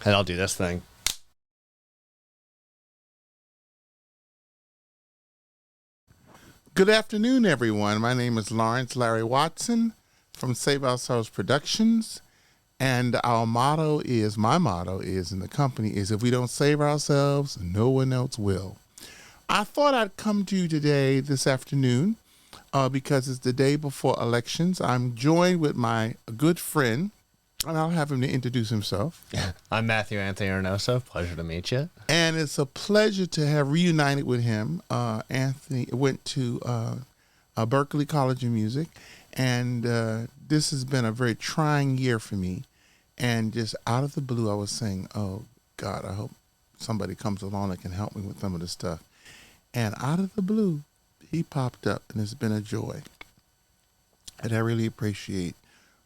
And I'll do this thing. Good afternoon, everyone. My name is Lawrence Larry Watson from Save Ourselves Productions. And my motto is, in the company, is if we don't save ourselves, no one else will. I thought I'd come to you today, this afternoon, because it's the day before elections. I'm joined with my good friend, and I'll have him to introduce himself. I'm Matthew Anthony Arnoso. Pleasure to meet you. And it's a pleasure to have reunited with him. Anthony went to Berklee College of Music, and this has been a very trying year for me. And just out of the blue, I was saying, oh, God, I hope somebody comes along that can help me with some of this stuff. And out of the blue, he popped up, and it's been a joy. And I really appreciate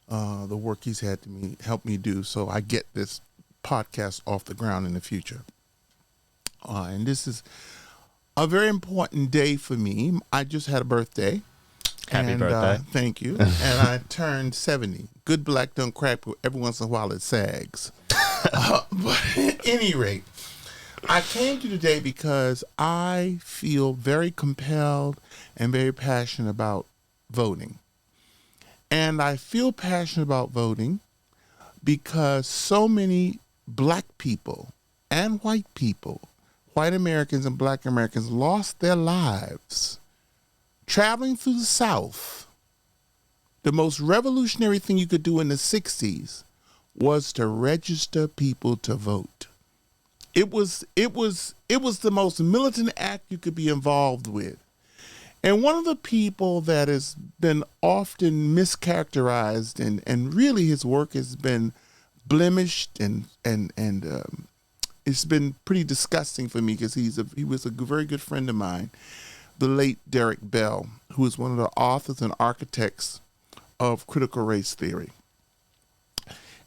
the work he's had to help me do so I get this podcast off the ground in the future. And this is a very important day for me. I just had a birthday. Happy birthday. Thank you. And I turned 70. Good black don't crack, but every once in a while it sags. But at any rate, I came to today because I feel very compelled and very passionate about voting. And I feel passionate about voting because so many black people and white people, white Americans and black Americans, lost their lives traveling through the South. The most revolutionary thing you could do in the 60s was to register people to vote. It was the most militant act you could be involved with. And one of the people that has been often mischaracterized and really his work has been blemished and it's been pretty disgusting for me because he was a very good friend of mine, the late Derek Bell, who is one of the authors and architects of critical race theory.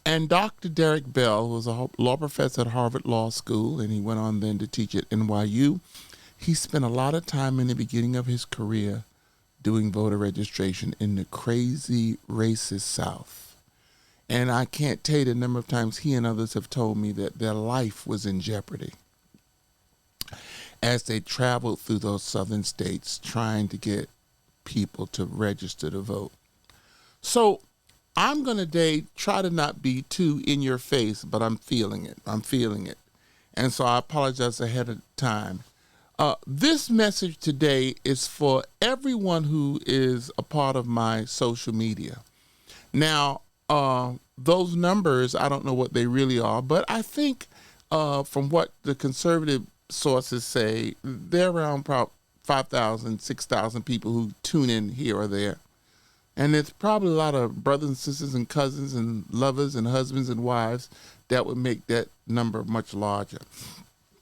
And Dr. Derek Bell was a law professor at Harvard Law School, and he went on then to teach at NYU. He spent a lot of time in the beginning of his career doing voter registration in the crazy, racist South. And I can't tell you the number of times he and others have told me that their life was in jeopardy as they traveled through those southern states trying to get people to register to vote. So I'm going to today try to not be too in your face, but I'm feeling it. And so I apologize ahead of time. This message today is for everyone who is a part of my social media. Now, those numbers, I don't know what they really are, but I think from what the conservative sources say, they're around probably 5,000, 6,000 people who tune in here or there. And there's probably a lot of brothers and sisters and cousins and lovers and husbands and wives that would make that number much larger.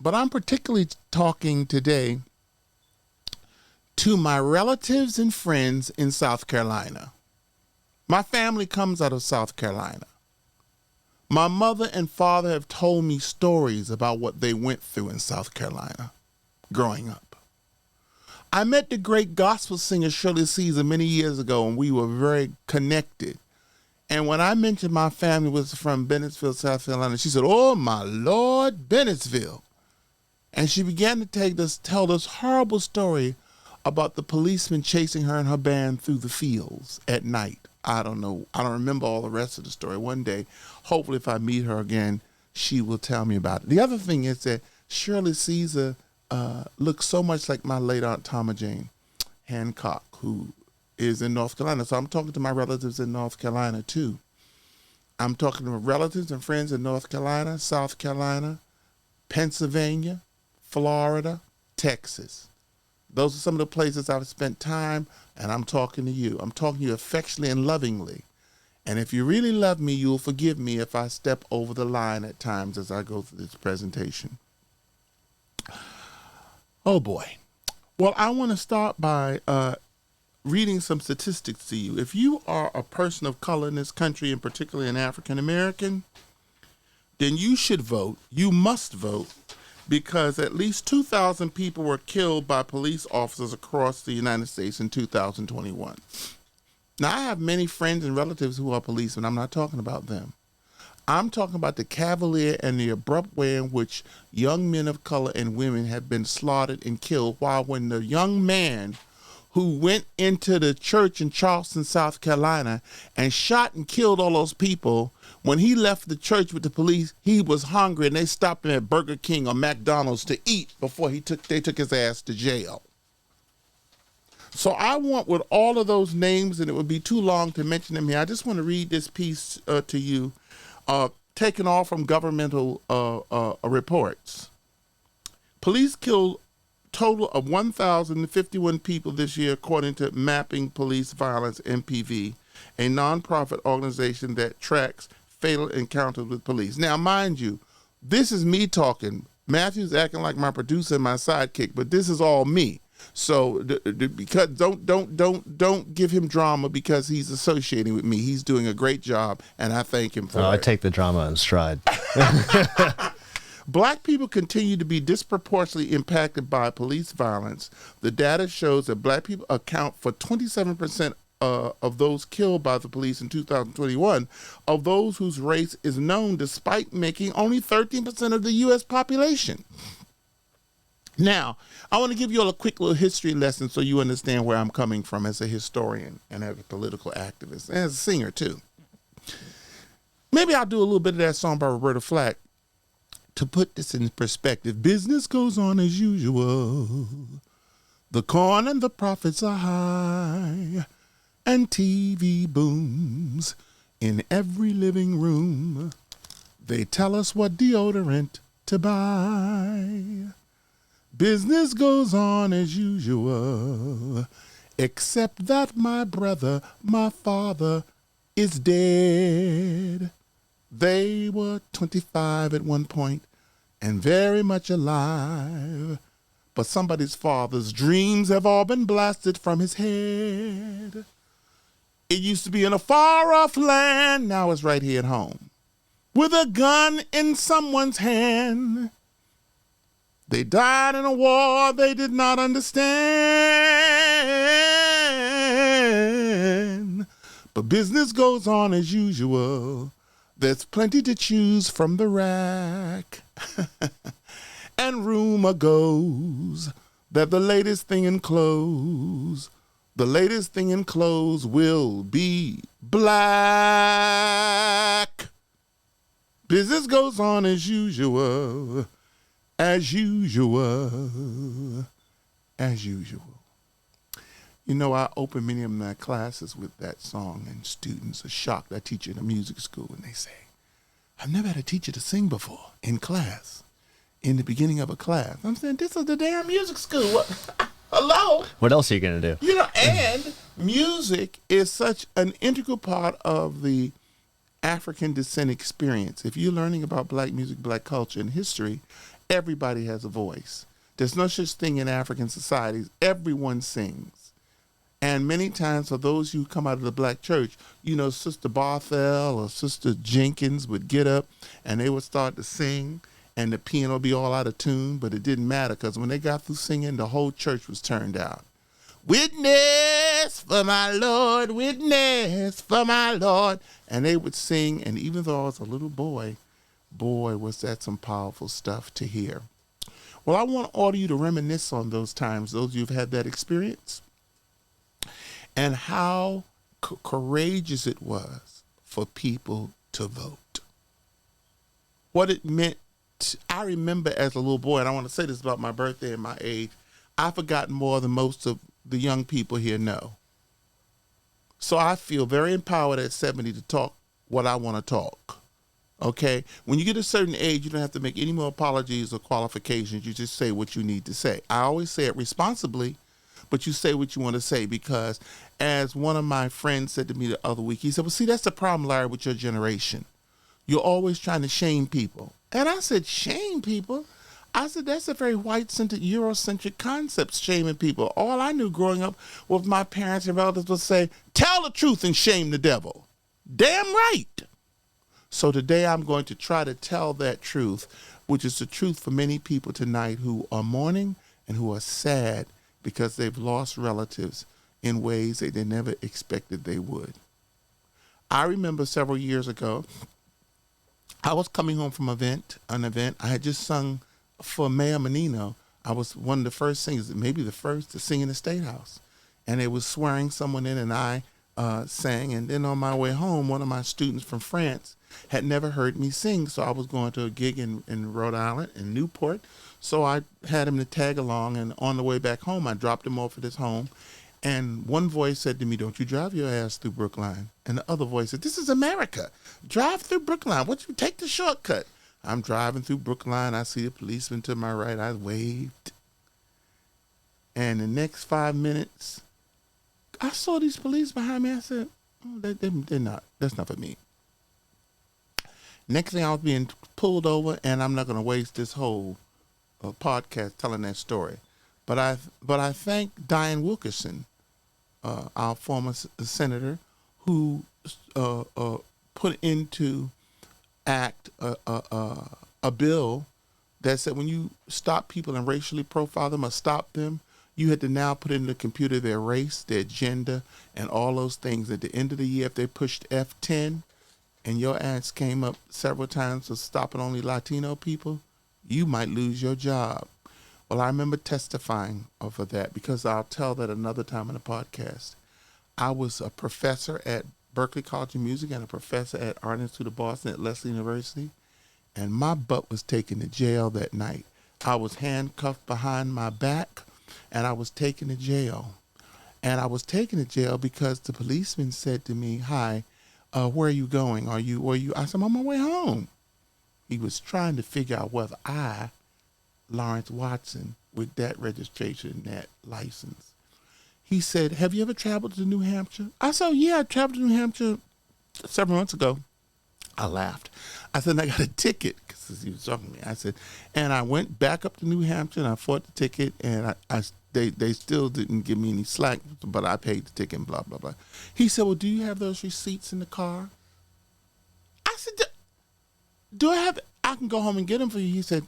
But I'm particularly talking today to my relatives and friends in South Carolina. My family comes out of South Carolina. My mother and father have told me stories about what they went through in South Carolina growing up. I met the great gospel singer Shirley Caesar many years ago, and we were very connected. And when I mentioned my family was from Bennettsville, South Carolina, she said, "Oh, my Lord, Bennettsville." And she began to tell this horrible story about the policeman chasing her and her band through the fields at night. I don't know. I don't remember all the rest of the story. One day, hopefully if I meet her again, she will tell me about it. The other thing is that Shirley Caesar looks so much like my late Aunt Tama Jane Hancock, who is in North Carolina. So I'm talking to my relatives in North Carolina, too. I'm talking to my relatives and friends in North Carolina, South Carolina, Pennsylvania, Florida, Texas. Those are some of the places I've spent time, and I'm talking to you. I'm talking to you affectionately and lovingly. And if you really love me, you'll forgive me if I step over the line at times as I go through this presentation. Oh, boy. Well, I want to start by reading some statistics to you. If you are a person of color in this country, and particularly an African American, then you should vote. You must vote, because at least 2,000 people were killed by police officers across the United States in 2021. Now, I have many friends and relatives who are policemen. I'm not talking about them. I'm talking about the cavalier and the abrupt way in which young men of color and women have been slaughtered and killed, while when the young man who went into the church in Charleston, South Carolina, and shot and killed all those people, when he left the church with the police, he was hungry and they stopped him at Burger King or McDonald's to eat before they took his ass to jail. So I want, with all of those names, and it would be too long to mention them here, I just want to read this piece to you, taken all from governmental reports. Police killed total of 1,051 people this year, according to Mapping Police Violence, MPV, a nonprofit organization that tracks fatal encounters with police. Now, mind you, this is me talking. Matthew's acting like my producer and my sidekick, but this is all me. So because don't give him drama because he's associating with me. He's doing a great job, and I thank him for it. I take the drama in stride. Black people continue to be disproportionately impacted by police violence. The data shows that black people account for 27% of those killed by the police in 2021, of those whose race is known, despite making only 13% of the U.S. population. Now, I want to give you all a quick little history lesson so you understand where I'm coming from as a historian and as a political activist, and as a singer, too. Maybe I'll do a little bit of that song by Roberta Flack to put this in perspective. Business goes on as usual. The corn and the profits are high, and TV booms in every living room. They tell us what deodorant to buy. Business goes on as usual, except that my brother, my father, is dead. They were 25 at one point and very much alive, but somebody's father's dreams have all been blasted from his head. It used to be in a far-off land, now it's right here at home, with a gun in someone's hand. They died in a war they did not understand. But business goes on as usual. There's plenty to choose from the rack. And rumor goes that the latest thing in clothes will be black. Business goes on as usual. As usual. You know, I open many of my classes with that song, and students are shocked. I teach in a music school, and they say, I've never had a teacher to sing before in class, in the beginning of a class. I'm saying, this is the damn music school. What? Hello? What else are you going to do? You know, and music is such an integral part of the African descent experience. If you're learning about black music, black culture, and history, everybody has a voice. There's no such thing in African societies. Everyone sings. And many times for those who come out of the black church, you know, Sister Barthel or Sister Jenkins would get up and they would start to sing and the piano would be all out of tune, but it didn't matter because when they got through singing, the whole church was turned out. Witness for my Lord, witness for my Lord. And they would sing, and even though I was a little boy, was that some powerful stuff to hear. Well, I want all of you to reminisce on those times, those of you who've had that experience, and how courageous it was for people to vote. What it meant, I remember as a little boy, and I want to say this about my birthday and my age, I've forgotten more than most of the young people here know. So I feel very empowered at 70 to talk what I want to talk. Okay? When you get a certain age, you don't have to make any more apologies or qualifications. You just say what you need to say. I always say it responsibly, but you say what you want to say, because as one of my friends said to me the other week, he said, well, see, that's the problem, Larry, with your generation. You're always trying to shame people. And I said, shame people? I said, that's a very white-centered, Eurocentric concept, shaming people. All I knew growing up was my parents and relatives would say, tell the truth and shame the devil. Damn right. So today I'm going to try to tell that truth, which is the truth for many people tonight who are mourning and who are sad because they've lost relatives in ways that they never expected they would. I remember several years ago, I was coming home from an event. I had just sung for Mayor Menino. I was one of the first singers, maybe the first to sing in the State House. And they was swearing someone in, and I sang. And then on my way home, one of my students from France had never heard me sing. So I was going to a gig in Rhode Island, in Newport. So I had him to tag along. And on the way back home, I dropped him off at his home. And one voice said to me, "Don't you drive your ass through Brookline." And the other voice said, "This is America. Drive through Brookline. What you take the shortcut?" I'm driving through Brookline. I see a policeman to my right. I waved. And the next 5 minutes, I saw these police behind me. I said, "Oh, they're not. That's not for me." Next thing, I was being pulled over, and I'm not going to waste this whole podcast telling that story. But I thank Diane Wilkerson, our former senator, who put into act a bill that said when you stop people and racially profile them or stop them, you had to now put in the computer their race, their gender, and all those things. At the end of the year, if they pushed F10 and your ads came up several times for stopping only Latino people, you might lose your job. Well, I remember testifying over that, because I'll tell that another time in the podcast. I was a professor at Berkeley College of Music and a professor at Art Institute of Boston at Lesley University, and my butt was taken to jail that night. I was handcuffed behind my back, and I was taken to jail. And I was taken to jail because the policeman said to me, "Hi, where are you going? I said, "I'm on my way home." He was trying to figure out whether I, Lawrence Watson, with that registration and that license. He said, "Have you ever traveled to New Hampshire?" I said, "Yeah, I traveled to New Hampshire several months ago." I laughed. I said, "I got a ticket," because he was talking to me. I said, and I went back up to New Hampshire and I fought the ticket, and they still didn't give me any slack, but I paid the ticket and blah, blah, blah. He said, "Well, do you have those receipts in the car?" I said, "Do I have, I can go home and get them for you." He said,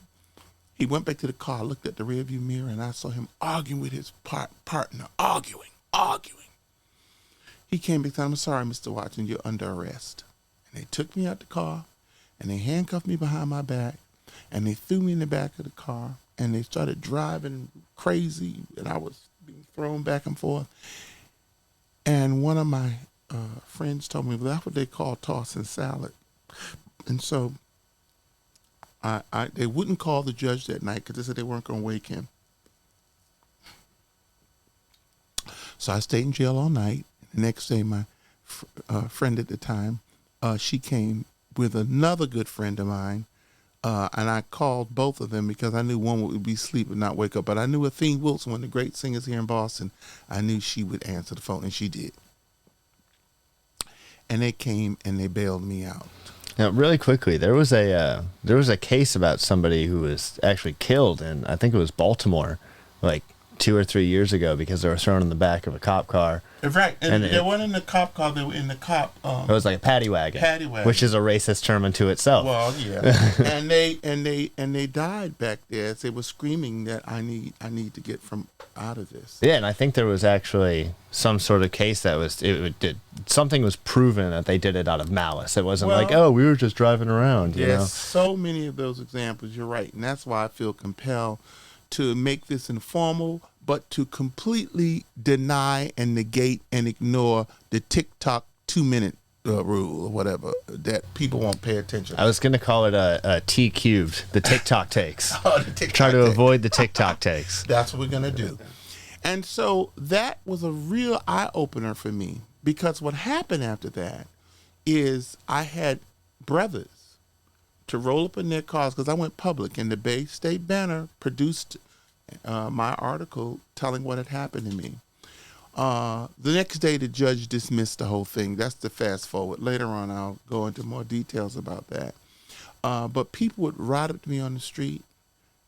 he went back to the car, looked at the rearview mirror, and I saw him arguing with his partner, arguing. He came back and said, "I'm sorry, Mr. Watson, you're under arrest." And they took me out the car, and they handcuffed me behind my back, and they threw me in the back of the car, and they started driving crazy, and I was being thrown back and forth. And one of my friends told me, well, that's what they call tossing salad. And so they wouldn't call the judge that night because they said they weren't going to wake him. So I stayed in jail all night. The next day, my friend at the time, she came with another good friend of mine, and I called both of them because I knew one would be asleep and not wake up. But I knew Athene Wilson, one of the great singers here in Boston, I knew she would answer the phone, and she did. And they came and they bailed me out. Now, really quickly, there was a case about somebody who was actually killed in, I think it was Baltimore, like 2 or 3 years ago, because they were thrown in the back of a cop car. Right, and they weren't in the cop car; they were in the cop. It was like a paddy wagon, which is a racist term unto itself. Well, yeah, and they died back there as they were screaming that I need to get from out of this. Yeah, and I think there was actually some sort of case that was something was proven that they did it out of malice. It wasn't like, oh, we were just driving around. You know? So many of those examples. You're right, and that's why I feel compelled to make this informal, but to completely deny and negate and ignore the TikTok 2-minute rule or whatever that people won't pay attention. I was going to call it a T cubed, the TikTok takes. Try to takes. avoid the TikTok takes. That's what we're going to do. And so that was a real eye-opener for me, because what happened after that is I had brothers to roll up in their cars, because I went public, and the Bay State Banner produced my article telling what had happened to me. The next day, the judge dismissed the whole thing. That's the fast forward. Later on, I'll go into more details about that. But people would ride up to me on the street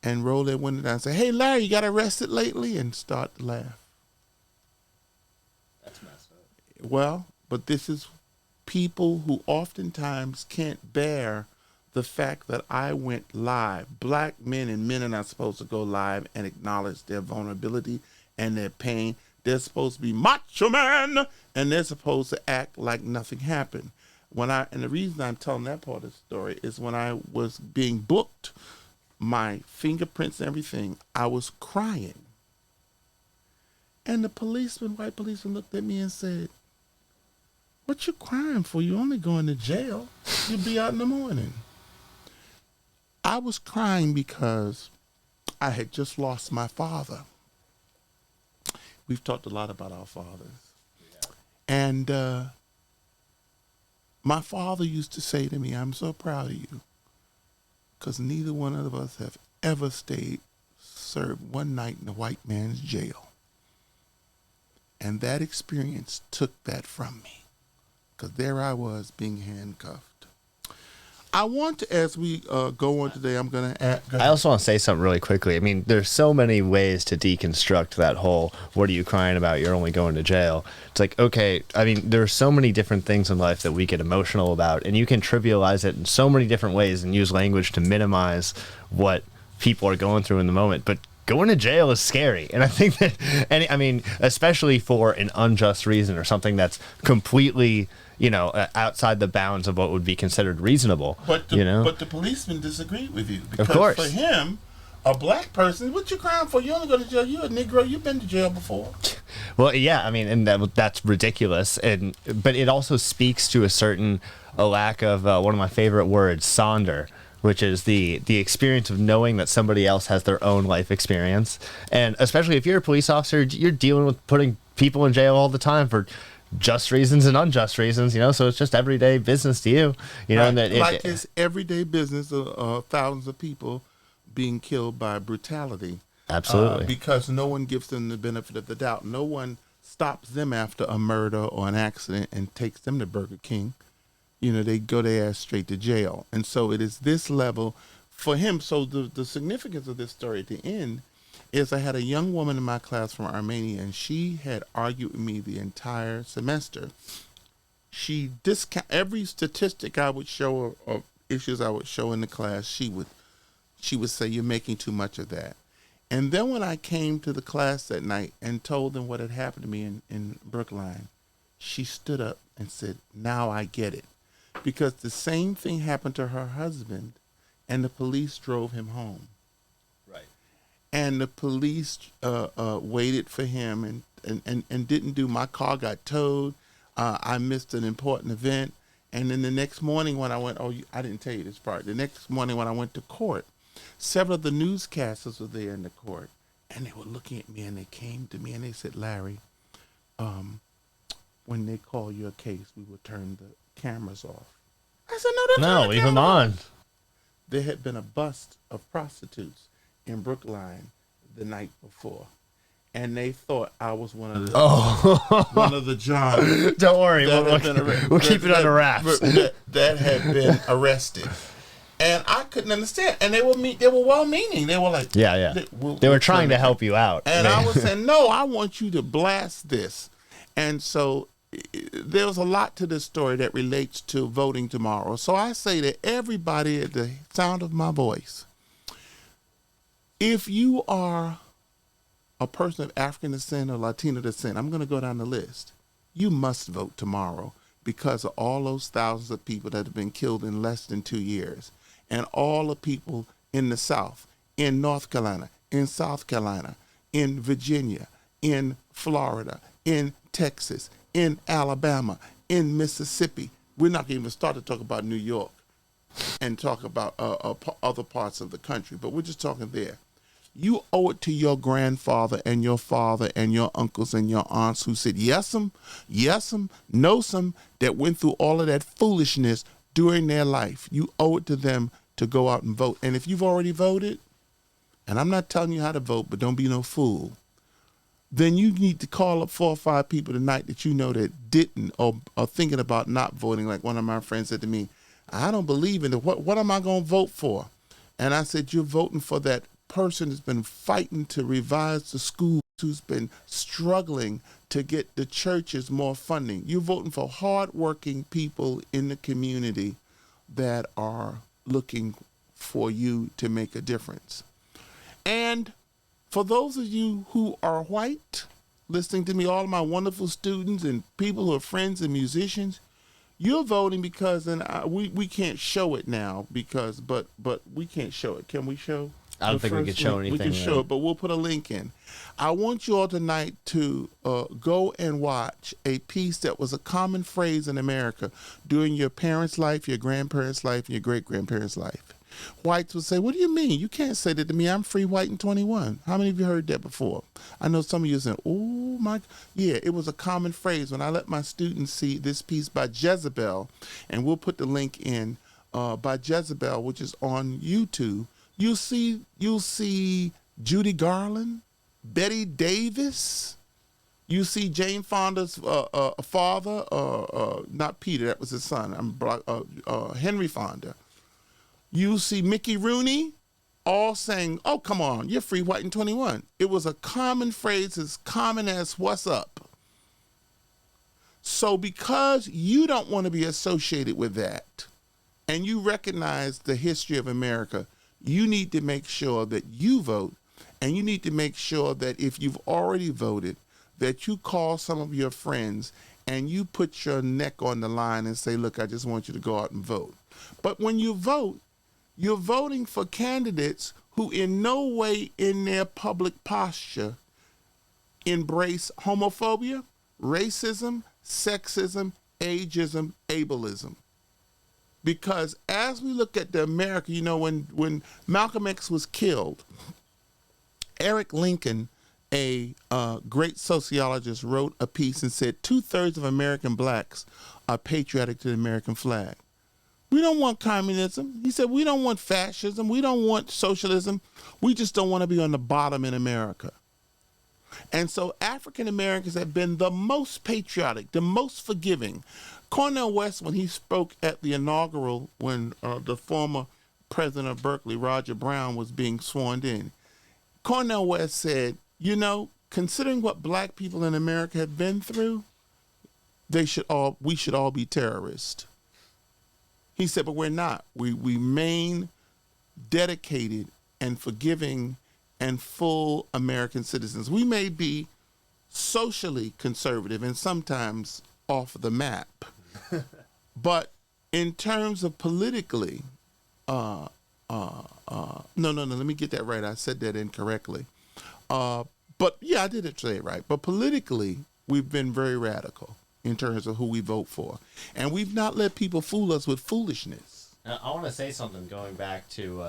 and roll their window down and say, "Hey, Larry, you got arrested lately?" and start to laugh. That's messed up. Well, but this is people who oftentimes can't bear the fact that I went live. Black men and men are not supposed to go live and acknowledge their vulnerability and their pain. They're supposed to be macho man, and they're supposed to act like nothing happened. And the reason I'm telling that part of the story is when I was being booked, my fingerprints and everything, I was crying. And the white policeman looked at me and said, "What you crying for? You only going to jail. You'll be out in the morning." I was crying because I had just lost my father. We've talked a lot about our fathers. Yeah. And my father used to say to me, "I'm so proud of you, because neither one of us have ever served one night in a white man's jail." And that experience took that from me, because there I was being handcuffed. I want to, as we go on today, I'm going to add. I also want to say something really quickly. I mean, there's so many ways to deconstruct that whole, what are you crying about? You're only going to jail. It's like, okay, I mean, there's so many different things in life that we get emotional about, and you can trivialize it in so many different ways and use language to minimize what people are going through in the moment. But going to jail is scary. And I think that, I mean, especially for an unjust reason or something that's completely, outside the bounds of what would be considered reasonable. But the policeman disagreed with you. Because of course. For him, a black person, what you crying for? You only go to jail. You're a Negro. You've been to jail before. Well, yeah, I mean, and that's ridiculous. But it also speaks to a lack of one of my favorite words, sonder, which is the experience of knowing that somebody else has their own life experience. And especially if you're a police officer, you're dealing with putting people in jail all the time for just reasons and unjust reasons, so it's just everyday business to you, right. And that it's everyday business of thousands of people being killed by brutality. Absolutely. Because no one gives them the benefit of the doubt. No one stops them after a murder or an accident and takes them to Burger King. They go their ass straight to jail. And so it is this level for him. So the significance of this story at the end is I had a young woman in my class from Armenia, and she had argued with me the entire semester. She every statistic I would show or issues I would show in the class, she would say, "You're making too much of that." And then when I came to the class that night and told them what had happened to me in Brookline, she stood up and said, "Now I get it." Because the same thing happened to her husband, and the police drove him home. Right. And the police waited for him and didn't do. My car got towed. I missed an important event. And then the next morning when I went, I didn't tell you this part. The next morning when I went to court, several of the newscasters were there in the court, and they were looking at me, and they came to me and they said, "Larry, when they call your case, we will turn the cameras off." I said, "No, leave them on." There had been a bust of prostitutes in Brookline the night before, and they thought I was one of the Johns. Don't worry, we'll keep it under wraps. That had been arrested, and I couldn't understand. And they were well-meaning. They were like, yeah. They were trying to help you out, and I was saying, "No, I want you to blast this." And so there's a lot to this story that relates to voting tomorrow. So I say to everybody at the sound of my voice, if you are a person of African descent or Latino descent, I'm going to go down the list. You must vote tomorrow because of all those thousands of people that have been killed in less than 2 years, and all the people in the South, in North Carolina, in South Carolina, in Virginia, in Florida, in Texas, in Alabama, in Mississippi. We're not going to even start to talk about New York and talk about other parts of the country, but we're just talking there. You owe it to your grandfather and your father and your uncles and your aunts who said yes-em, no-some, that went through all of that foolishness during their life. You owe it to them to go out and vote. And if you've already voted, and I'm not telling you how to vote, but don't be no fool, then you need to call up 4 or 5 people tonight that you know that didn't or are thinking about not voting. Like one of my friends said to me, "I don't believe in it. What am I going to vote for?" And I said, "You're voting for that person who's been fighting to revise the schools, who's been struggling to get the churches more funding. You're voting for hardworking people in the community that are looking for you to make a difference." And for those of you who are white, listening to me, all of my wonderful students and people who are friends and musicians, You're voting because, and we can't show it now because, but we can't show it. Can we show? I don't think we can show anything. We can show it, but we'll put a link in. I want you all tonight to go and watch a piece that was a common phrase in America during your parents' life, your grandparents' life, and your great-grandparents' life. Whites would say, what do you mean? You can't say that to me. I'm free, white, and 21. How many of you heard that before? I know some of you saying, oh, my. Yeah, it was a common phrase. When I let my students see this piece by Jezebel, and we'll put the link in, by Jezebel, which is on YouTube, you'll see Judy Garland, Betty Davis. You see Jane Fonda's father, not Peter, that was his son, Henry Fonda. You see Mickey Rooney, all saying, oh, come on, you're free, white, and 21. It was a common phrase, as common as what's up. So because you don't want to be associated with that, and you recognize the history of America, you need to make sure that you vote, and you need to make sure that if you've already voted, that you call some of your friends and you put your neck on the line and say, look, I just want you to go out and vote. But when you vote, you're voting for candidates who in no way in their public posture embrace homophobia, racism, sexism, ageism, ableism. Because as we look at the America, you know, when Malcolm X was killed, Eric Lincoln, a great sociologist, wrote a piece and said 2/3 of American blacks are patriotic to the American flag. We don't want communism. He said we don't want fascism. We don't want socialism. We just don't want to be on the bottom in America. And so African Americans have been the most patriotic, the most forgiving. Cornel West, when he spoke at the inaugural, when the former president of Berkeley, Roger Brown, was being sworn in, Cornel West said, you know, considering what black people in America have been through, we should all be terrorists. He said, but we're not. We remain dedicated and forgiving and full American citizens. We may be socially conservative and sometimes off the map, but in terms of politically, no, let me get that right. I said that incorrectly. But yeah, I did say it right. But politically, we've been very radical in terms of who we vote for. And we've not let people fool us with foolishness. I want to say something going back to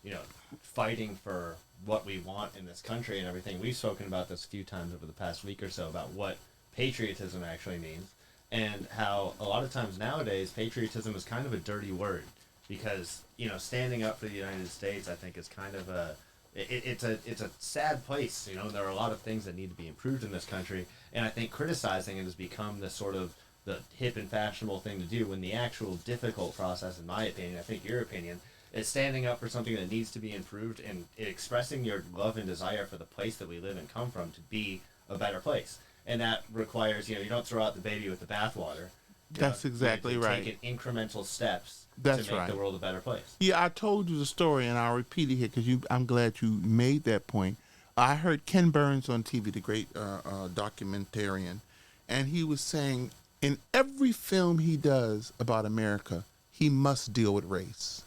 you know, fighting for what we want in this country and everything. We've spoken about this a few times over the past week or so about what patriotism actually means and how a lot of times nowadays patriotism is kind of a dirty word because, you know, standing up for the United States, I think, is kind of it's a sad place. You know, there are a lot of things that need to be improved in this country, and I think criticizing it has become the sort of the hip and fashionable thing to do when the actual difficult process, in my opinion, I think your opinion, is standing up for something that needs to be improved and expressing your love and desire for the place that we live and come from to be a better place. And that requires, you know, you don't throw out the baby with the bathwater. That's exactly right. Taking incremental steps to make the world a better place. Yeah, I told you the story, and I'll repeat it here because I'm glad you made that point. I heard Ken Burns on TV, the great documentarian, and he was saying in every film he does about America, he must deal with race.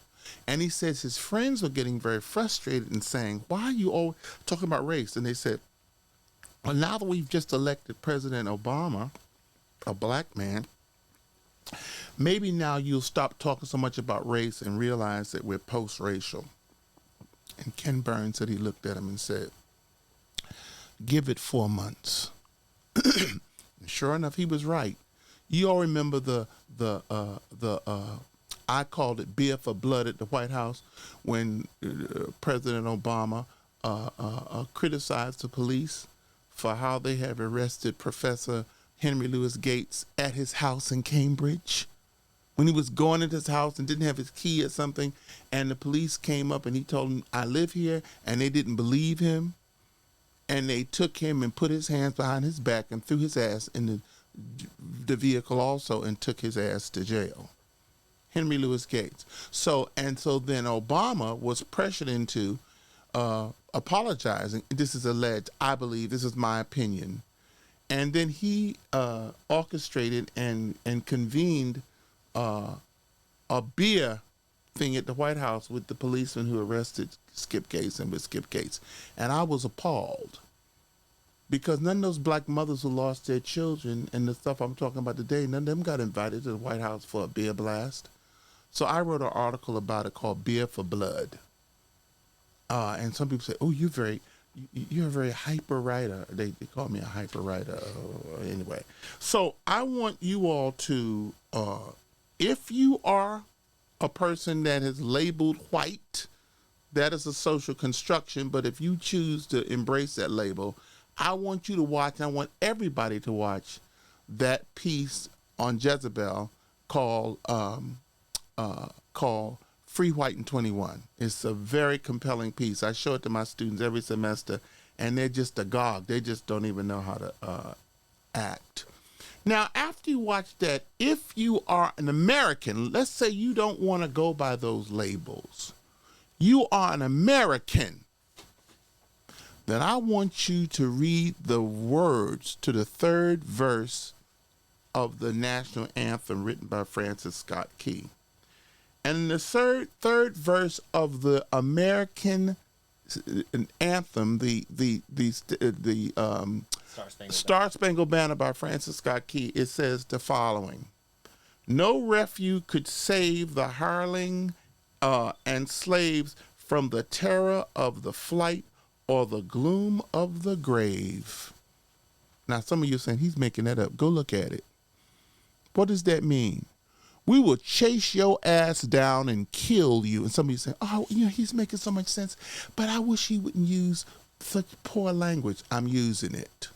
And he says his friends were getting very frustrated and saying, why are you always talking about race? And they said, well, now that we've just elected President Obama, a black man, maybe now you'll stop talking so much about race and realize that we're post-racial. And Ken Burns said he looked at him and said, give it 4 months. And sure enough, he was right. You all remember the I called it beer for blood at the White House when President Obama criticized the police for how they have arrested Professor Henry Louis Gates at his house in Cambridge. When he was going into his house and didn't have his key or something, and the police came up and he told them, I live here, and they didn't believe him. And they took him and put his hands behind his back and threw his ass in the vehicle also and took his ass to jail. Henry Louis Gates. So then Obama was pressured into apologizing. This is alleged, I believe, this is my opinion. And then he orchestrated and convened a beer thing at the White House with the policeman who arrested Skip Gates and with Skip Gates. And I was appalled because none of those black mothers who lost their children and the stuff I'm talking about today, none of them got invited to the White House for a beer blast. So I wrote an article about it called Beer for Blood. And some people say, oh, you're a very hyper writer. They call me a hyper writer. Anyway, so I want you all to, if you are a person that is labeled white, that is a social construction. But if you choose to embrace that label, I want you to watch, and I want everybody to watch that piece on Jezebel called Free White in 21. It's a very compelling piece. I show it to my students every semester, and they're just agog. They just don't even know how to act. Now, after you watch that, if you are an American, let's say you don't want to go by those labels, you are an American, then I want you to read the words to the third verse of the National Anthem written by Francis Scott Key. And in the third verse of the American anthem, the Star Spangled Banner by Francis Scott Key, it says the following: "No refuge could save the hireling and slaves from the terror of the flight or the gloom of the grave." Now, some of you are saying he's making that up. Go look at it. What does that mean? We will chase your ass down and kill you. And some of you say, oh, he's making so much sense, but I wish he wouldn't use such poor language. I'm using it.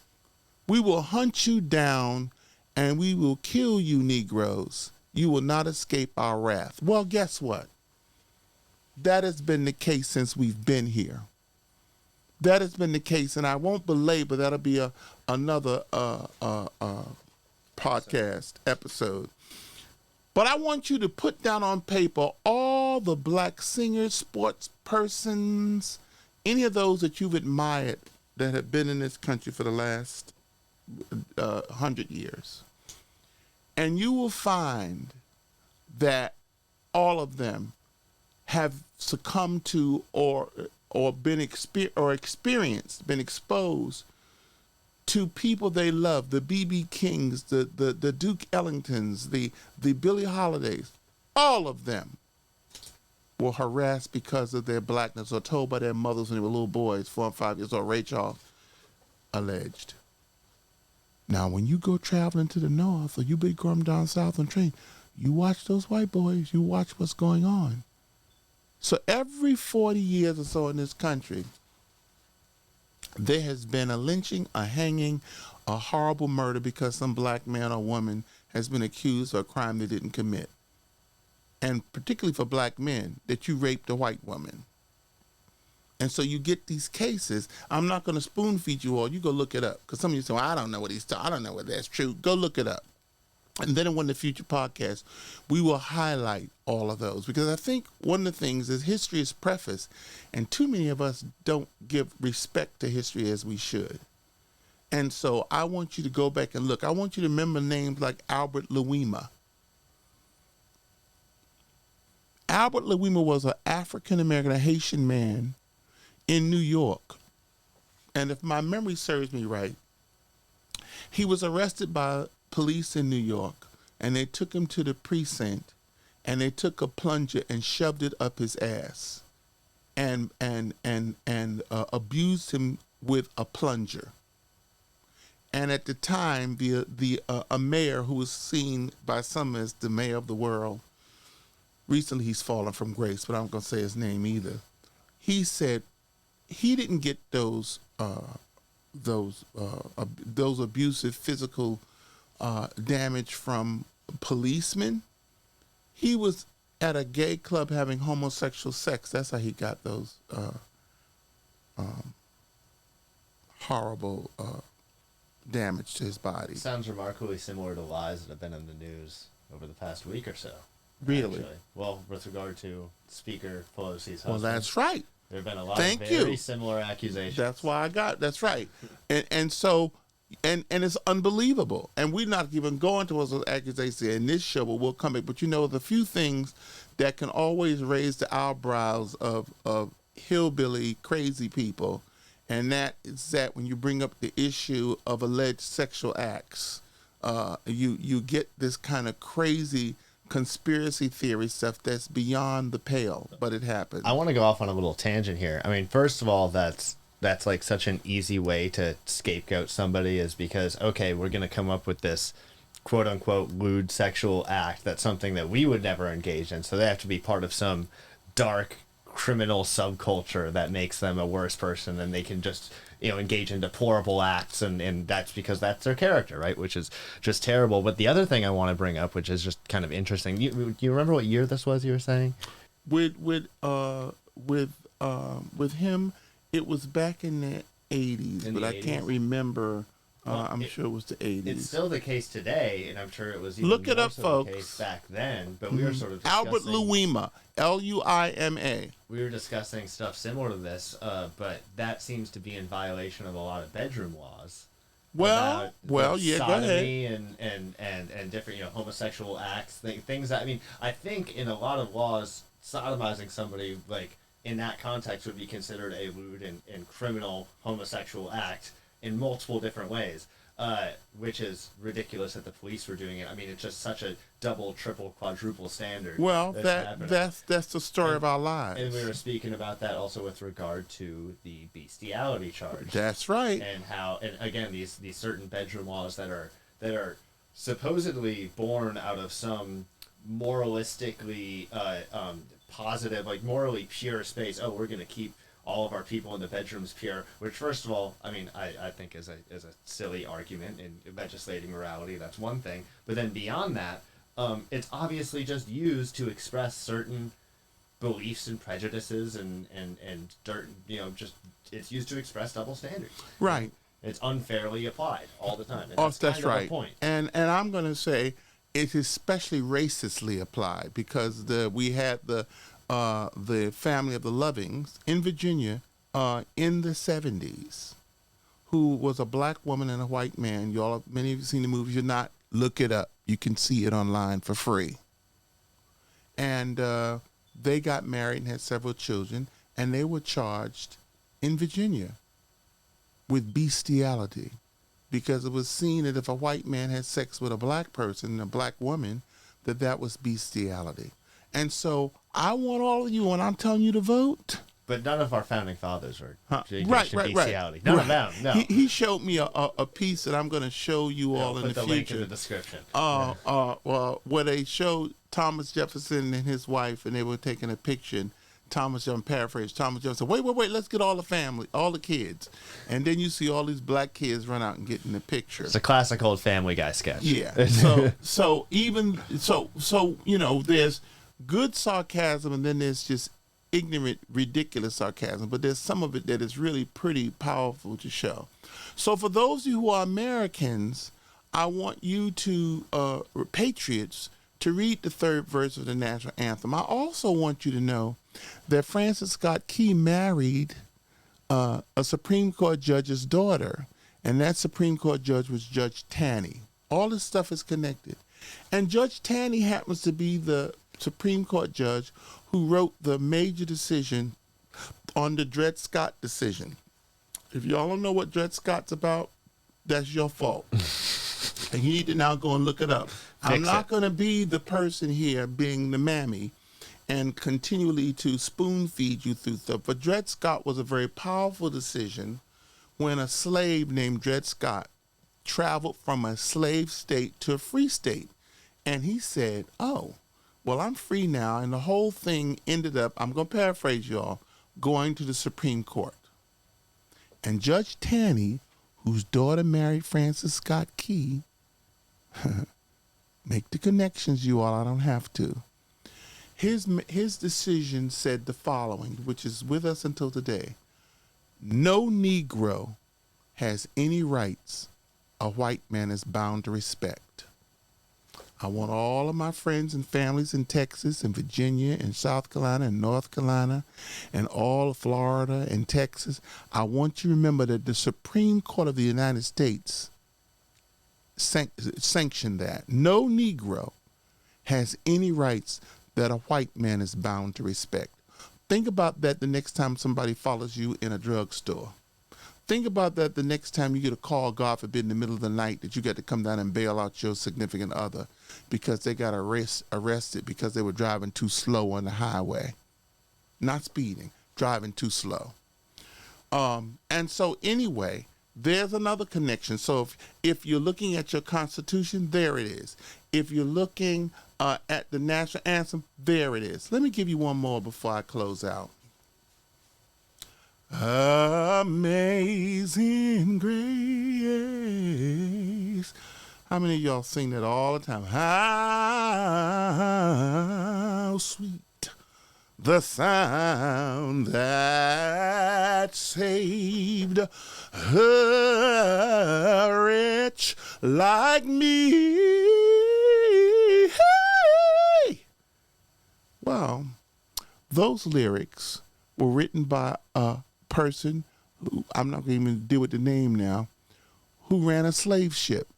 We will hunt you down and we will kill you, Negroes. You will not escape our wrath. Well, guess what? That has been the case since we've been here. That has been the case, and I won't belabor. That'll be another podcast episode. But I want you to put down on paper all the black singers, sports persons, any of those that you've admired that have been in this country for the last 100 years. And you will find that all of them have succumbed to or been experienced, been exposed to people they love, the B.B. Kings, the Duke Ellingtons, the Billie Holidays. All of them were harassed because of their blackness or told by their mothers when they were little boys, 4 and 5 years old. Ray Charles alleged. Now, when you go traveling to the north or you be going down south on train, you watch those white boys, you watch what's going on. So every 40 years or so in this country, there has been a lynching, a hanging, a horrible murder because some black man or woman has been accused of a crime they didn't commit. And particularly for black men, that you raped a white woman. And so you get these cases. I'm not going to spoon feed you all. You go look it up. Because some of you say, well, I don't know what he's talking. I don't know whether that's true. Go look it up. And then in one of the future podcasts, we will highlight all of those. Because I think one of the things is history is preface, and too many of us don't give respect to history as we should. And so I want you to go back and look. I want you to remember names like Albert Lewima. Albert Lewima was an African-American, a Haitian man in New York. And if my memory serves me right, he was arrested by police in New York, and they took him to the precinct, and they took a plunger and shoved it up his ass, and abused him with a plunger. And at the time, a mayor who was seen by some as the mayor of the world, recently he's fallen from grace, but I'm not going to say his name either. He said he didn't get those abusive physical damage from policemen. He was at a gay club having homosexual sex. That's how he got those horrible damage to his body. Sounds remarkably similar to lies that have been in the news over the past week or so. Really? Actually. Well, with regard to Speaker Pelosi's husband. Well, that's right. There have been a lot of very similar accusations. That's right. And so And it's unbelievable. And we're not even going towards those accusations in this show, but we'll come back. But the few things that can always raise the eyebrows of hillbilly crazy people, and that is that when you bring up the issue of alleged sexual acts, you get this kind of crazy conspiracy theory stuff that's beyond the pale, but it happens. I want to go off on a little tangent here. I mean, first of all, that's like such an easy way to scapegoat somebody, is because, okay, we're going to come up with this quote unquote lewd sexual act that's something that we would never engage in. So they have to be part of some dark criminal subculture that makes them a worse person, and they can just, engage in deplorable acts, and that's because that's their character, right? Which is just terrible. But the other thing I want to bring up, which is just kind of interesting, you remember what year this was you were saying? With him, it was back in the 80s, but I can't remember. I'm sure it was the 80s. It's still the case today, and I'm sure it was even Look it more up, so folks. the case back then. But we were sort of discussing, Albert Luima, Luima. We were discussing stuff similar to this, but that seems to be in violation of a lot of bedroom laws. Well, yeah, go ahead. Sodomy and different, homosexual acts, things that, I think in a lot of laws, sodomizing somebody, like, in that context would be considered a lewd and criminal homosexual act in multiple different ways, which is ridiculous that the police were doing it. It's just such a double, triple, quadruple standard. Well, that's the story of our lives. And we were speaking about that also with regard to the bestiality charge. That's right. And how, and again, these certain bedroom laws that are supposedly born out of some moralistically positive, like morally pure space. Oh, we're going to keep all of our people in the bedrooms pure, which first of all, I think is a silly argument in legislating morality. That's one thing. But then beyond that, it's obviously just used to express certain beliefs and prejudices and dirt, just it's used to express double standards. Right. It's unfairly applied all the time. And that's kind of right. the point. And I'm going to say it's especially racistly applied because we had the family of the Lovings in Virginia in the 70s, who was a black woman and a white man. Many of you seen the movies. You're not, look it up. You can see it online for free. And they got married and had several children, and they were charged in Virginia with bestiality because it was seen that if a white man had sex with a black person, a black woman, that was bestiality. And so I want all of you, when I'm telling you to vote. But none of our founding fathers were right. None of them, no. He showed me a piece that I'm going to show you all in the future. Put the link in the description. Well, where they showed Thomas Jefferson and his wife, and they were taking a picture, and Thomas Jefferson, paraphrase, Thomas Jefferson said, wait, let's get all the family, all the kids. And then you see all these black kids run out and get in the picture. It's a classic old Family Guy sketch. Yeah. So there's good sarcasm, and then there's just ignorant, ridiculous sarcasm. But there's some of it that is really pretty powerful to show. So for those of you who are Americans, I want you to, Patriots, to read the third verse of the National Anthem. I also want you to know that Francis Scott Key married a Supreme Court judge's daughter, and that Supreme Court judge was Judge Taney. All this stuff is connected. And Judge Taney happens to be the Supreme Court judge who wrote the major decision on the Dred Scott decision. If y'all don't know what Dred Scott's about, that's your fault. And you need to now go and look it up. I'm not going to be the person here being the mammy and continually to spoon feed you through stuff. But Dred Scott was a very powerful decision when a slave named Dred Scott traveled from a slave state to a free state. And he said, oh, well, I'm free now. And the whole thing ended up, I'm going to paraphrase y'all, going to the Supreme Court. And Judge Taney, whose daughter married Francis Scott Key, make the connections, you all, I don't have to. His decision said the following, which is with us until today. No Negro has any rights a white man is bound to respect. I want all of my friends and families in Texas and Virginia and South Carolina and North Carolina and all of Florida and Texas. I want you to remember that the Supreme Court of the United States sanction that. No Negro has any rights that a white man is bound to respect. Think about that the next time somebody follows you in a drugstore. Think about that the next time you get a call, God forbid, in the middle of the night that you got to come down and bail out your significant other because they got arrested because they were driving too slow on the highway. Not speeding, driving too slow. And so anyway, there's another connection. So if you're looking at your Constitution, there it is. If you're looking at the National Anthem, there it is. Let me give you one more before I close out. Amazing grace. How many of y'all sing that all the time? How sweet the sound that saved a wretch like me. Hey! Well, those lyrics were written by a person who, I'm not going to even deal with the name now, who ran a slave ship.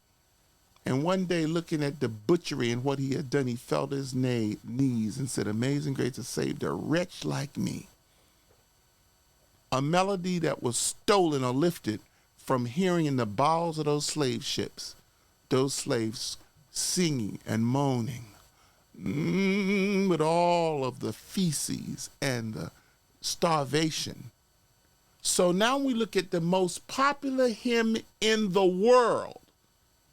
And one day, looking at the butchery and what he had done, he fell to his knees and said, "Amazing grace has saved a wretch like me." A melody that was stolen or lifted from hearing in the bowels of those slave ships, those slaves singing and moaning with all of the feces and the starvation. So now we look at the most popular hymn in the world.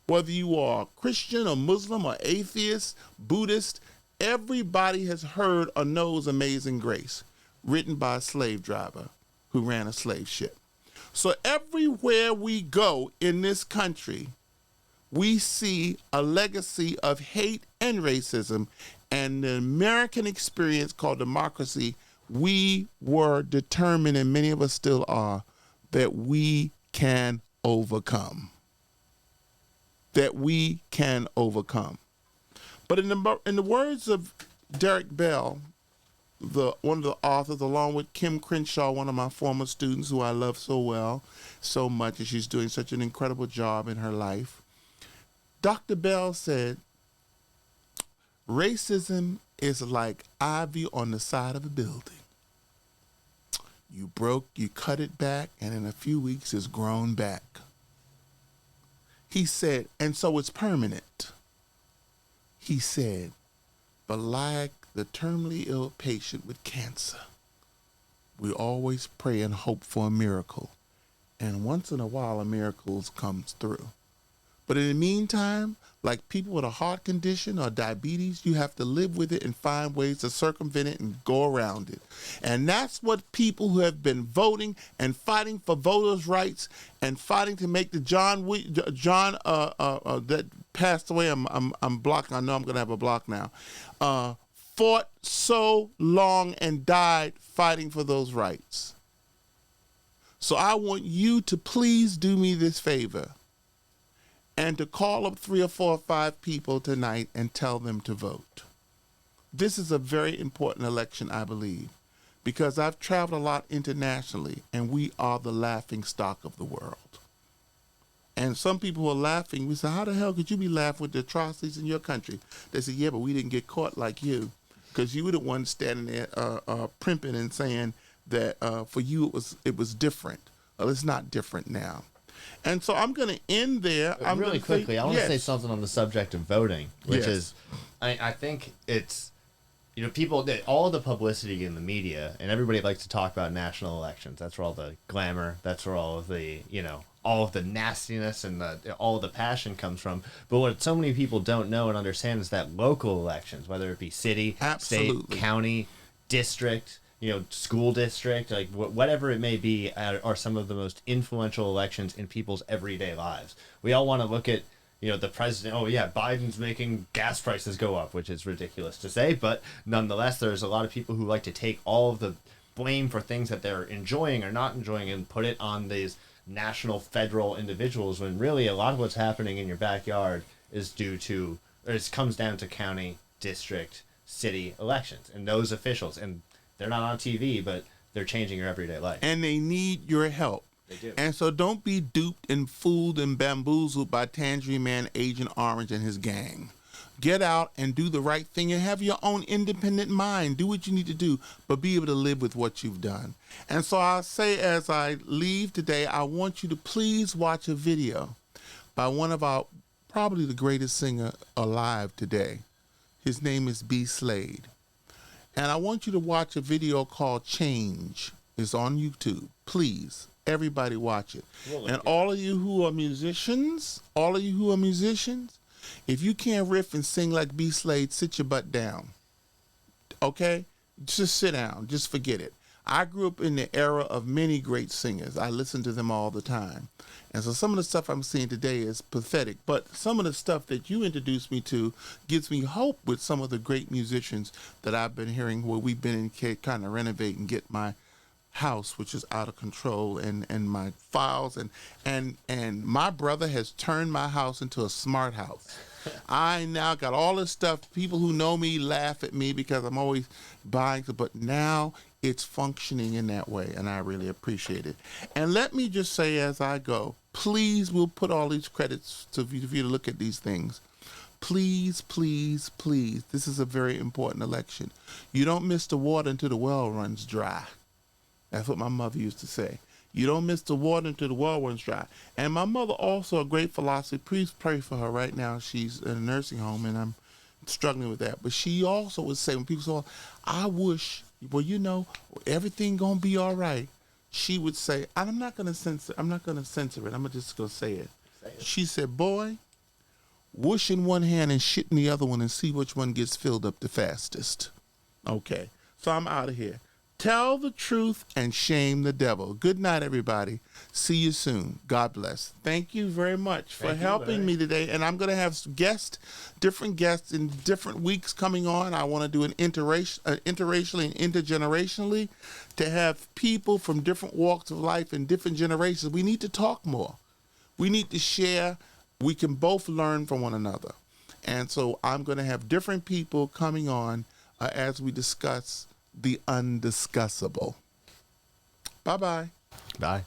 Whether you are Christian or Muslim or atheist, Buddhist, everybody has heard or knows Amazing Grace, written by a slave driver who ran a slave ship. So everywhere we go in this country, we see a legacy of hate and racism, and the American experience called democracy. We were determined, and many of us still are, that we can overcome. That we can overcome. But in the words of Derek Bell, one of the authors, along with Kim Crenshaw, one of my former students who I love so well, so much, and she's doing such an incredible job in her life, Dr. Bell said, racism is like ivy on the side of a building. You cut it back, and in a few weeks it's grown back. He said, and so it's permanent. He said, but like the terminally ill patient with cancer, we always pray and hope for a miracle. And once in a while, a miracle comes through. But in the meantime, like people with a heart condition or diabetes, you have to live with it and find ways to circumvent it and go around it. And that's what people who have been voting and fighting for voters' rights and fighting to make the John that passed away. I'm blocked. I know I'm going to have a block now. Fought so long and died fighting for those rights. So I want you to please do me this favor, and to call up 3 or 4 or 5 people tonight and tell them to vote. This is a very important election, I believe, because I've traveled a lot internationally, and we are the laughing stock of the world. And some people are laughing. We say, how the hell could you be laughing with the atrocities in your country? They say, yeah, but we didn't get caught like you, because you were the one standing there primping and saying that for you it was different. Well, it's not different now. And so I'm going to end there. I want to say something on the subject of voting, which is, I think it's, people, all the publicity in the media, and everybody likes to talk about national elections. That's where all the glamour, that's where all of the, all of the nastiness and all of the passion comes from. But what so many people don't know and understand is that local elections, whether it be city, state, county, district, school district, like whatever it may be, are some of the most influential elections in people's everyday lives. We all want to look at, the president. Oh yeah, Biden's making gas prices go up, which is ridiculous to say, but nonetheless, there's a lot of people who like to take all of the blame for things that they're enjoying or not enjoying and put it on these national, federal individuals, when really a lot of what's happening in your backyard is it comes down to county, district, city elections and those officials. And they're not on TV, but they're changing your everyday life. And they need your help. They do. And so don't be duped and fooled and bamboozled by Tangerine Man, Agent Orange, and his gang. Get out and do the right thing and have your own independent mind. Do what you need to do, but be able to live with what you've done. And so I say, as I leave today, I want you to please watch a video by one of our, probably the greatest singer alive today. His name is B. Slade. And I want you to watch a video called Change. It's on YouTube. Please, everybody watch it. And all of you who are musicians, if you can't riff and sing like B. Slade, sit your butt down. Okay? Just sit down. Just forget it. I grew up in the era of many great singers. I listen to them all the time. And so some of the stuff I'm seeing today is pathetic, but some of the stuff that you introduced me to gives me hope with some of the great musicians that I've been hearing where we've been in kind of renovate and get my house, which is out of control, and my files, and my brother has turned my house into a smart house. I now got all this stuff. People who know me laugh at me because I'm always buying, but now it's functioning in that way, and I really appreciate it. And let me just say as I go, please, we'll put all these credits for you to look at these things. Please, please, please, this is a very important election. You don't miss the water until the well runs dry. That's what my mother used to say. You don't miss the water until the well runs dry. And my mother also a great philosophy. Please pray for her right now. She's in a nursing home, and I'm struggling with that. But she also would say, when people say, I wish, well, you know, everything gonna be all right. She would say, I'm not gonna censor it. I'm just gonna say it. She said, boy, whoosh in one hand and shit in the other one and see which one gets filled up the fastest. Okay, so I'm out of here. Tell the truth and shame the devil. Good night, everybody. See you soon. God bless. Thank you very much for helping me today. And I'm going to have different guests in different weeks coming on. I want to do an interracially and intergenerationally to have people from different walks of life and different generations. We need to talk more. We need to share. We can both learn from one another. And so I'm going to have different people coming on as we discuss the undiscussable. Bye-bye. Bye.